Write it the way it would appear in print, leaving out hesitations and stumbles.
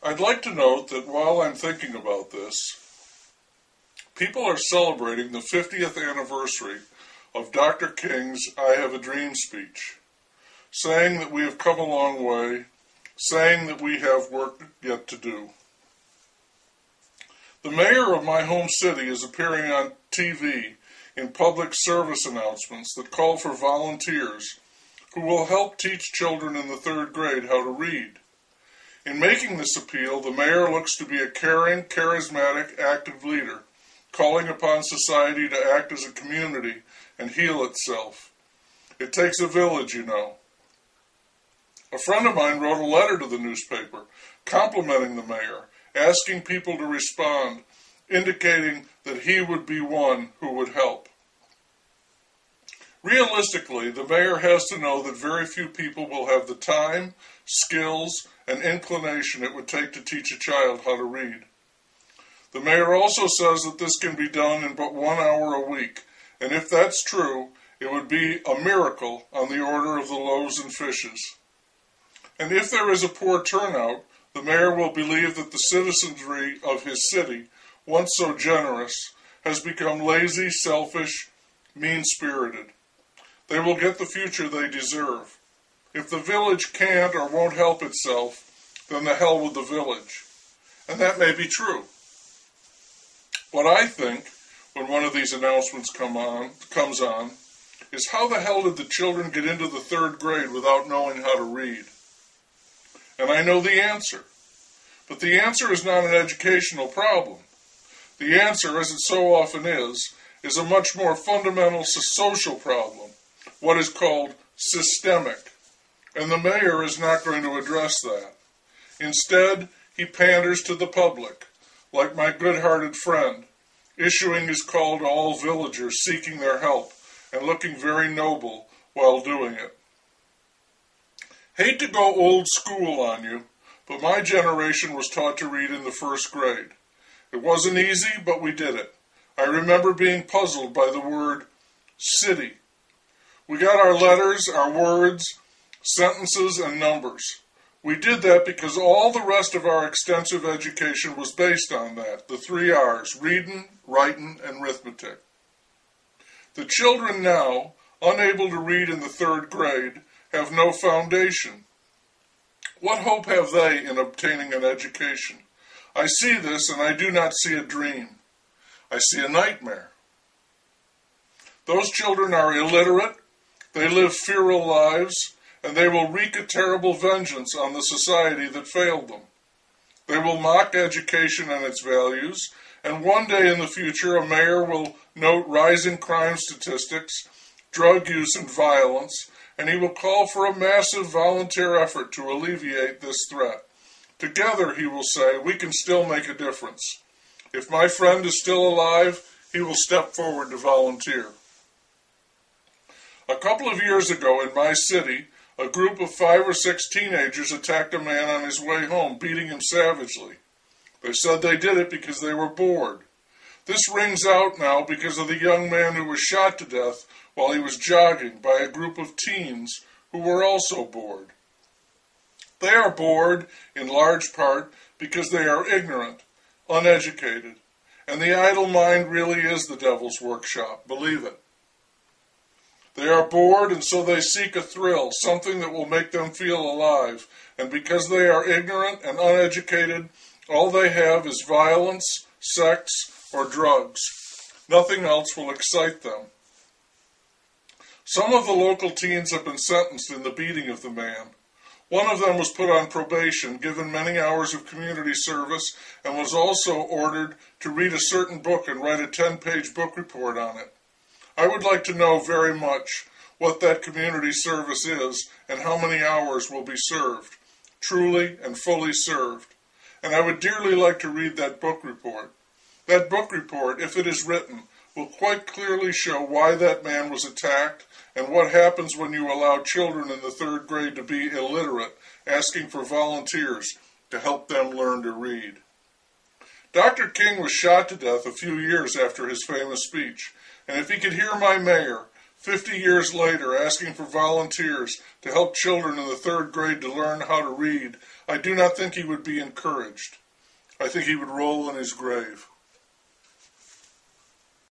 I'd like to note that while I'm thinking about this, people are celebrating the 50th anniversary of Dr. King's I Have a Dream speech, saying that we have come a long way, saying that we have work yet to do. The mayor of my home city is appearing on TV in public service announcements that call for volunteers who will help teach children in the 3rd grade how to read. In making this appeal, the mayor looks to be a caring, charismatic, active leader, calling upon society to act as a community and heal itself. It takes a village, you know. A friend of mine wrote a letter to the newspaper, complimenting the mayor, asking people to respond, indicating that he would be one who would help. Realistically, the mayor has to know that very few people will have the time, skills, and inclination it would take to teach a child how to read. The mayor also says that this can be done in but 1 hour a week, and if that's true, it would be a miracle on the order of the loaves and fishes. And if there is a poor turnout, the mayor will believe that the citizenry of his city, once so generous, has become lazy, selfish, mean-spirited. They will get the future they deserve. If the village can't or won't help itself, then the hell with the village. And that may be true. What I think, when one of these announcements comes on, is how the hell did the children get into the 3rd grade without knowing how to read? And I know the answer. But the answer is not an educational problem. The answer, as it so often is a much more fundamental social problem, what is called systemic. And the mayor is not going to address that. Instead, he panders to the public, like my good-hearted friend, issuing his call to all villagers seeking their help and looking very noble while doing it. Hate to go old school on you, but my generation was taught to read in the 1st grade. It wasn't easy, but we did it. I remember being puzzled by the word city. We got our letters, our words, sentences, and numbers. We did that because all the rest of our extensive education was based on that, the 3 R's, reading, writing, and arithmetic. The children now, unable to read in the 3rd grade, have no foundation. What hope have they in obtaining an education? I see this, and I do not see a dream. I see a nightmare. Those children are illiterate, they live feral lives, and they will wreak a terrible vengeance on the society that failed them. They will mock education and its values, and one day in the future a mayor will note rising crime statistics, drug use and violence, and he will call for a massive volunteer effort to alleviate this threat. Together, he will say, we can still make a difference. If my friend is still alive, he will step forward to volunteer. A couple of years ago in my city, a group of 5 or 6 teenagers attacked a man on his way home, beating him savagely. They said they did it because they were bored. This rings out now because of the young man who was shot to death while he was jogging by a group of teens who were also bored. They are bored, in large part, because they are ignorant, uneducated, and the idle mind really is the devil's workshop, believe it. They are bored, and so they seek a thrill, something that will make them feel alive, and because they are ignorant and uneducated, all they have is violence, sex, or drugs. Nothing else will excite them. Some of the local teens have been sentenced in the beating of the man. One of them was put on probation, given many hours of community service, and was also ordered to read a certain book and write a 10-page book report on it. I would like to know very much what that community service is and how many hours will be served, truly and fully served. And I would dearly like to read that book report. That book report, if it is written, will quite clearly show why that man was attacked and what happens when you allow children in the 3rd grade to be illiterate, asking for volunteers to help them learn to read. Dr. King was shot to death a few years after his famous speech, and if he could hear my mayor 50 years later, asking for volunteers to help children in the 3rd grade to learn how to read, I do not think he would be encouraged. I think he would roll in his grave.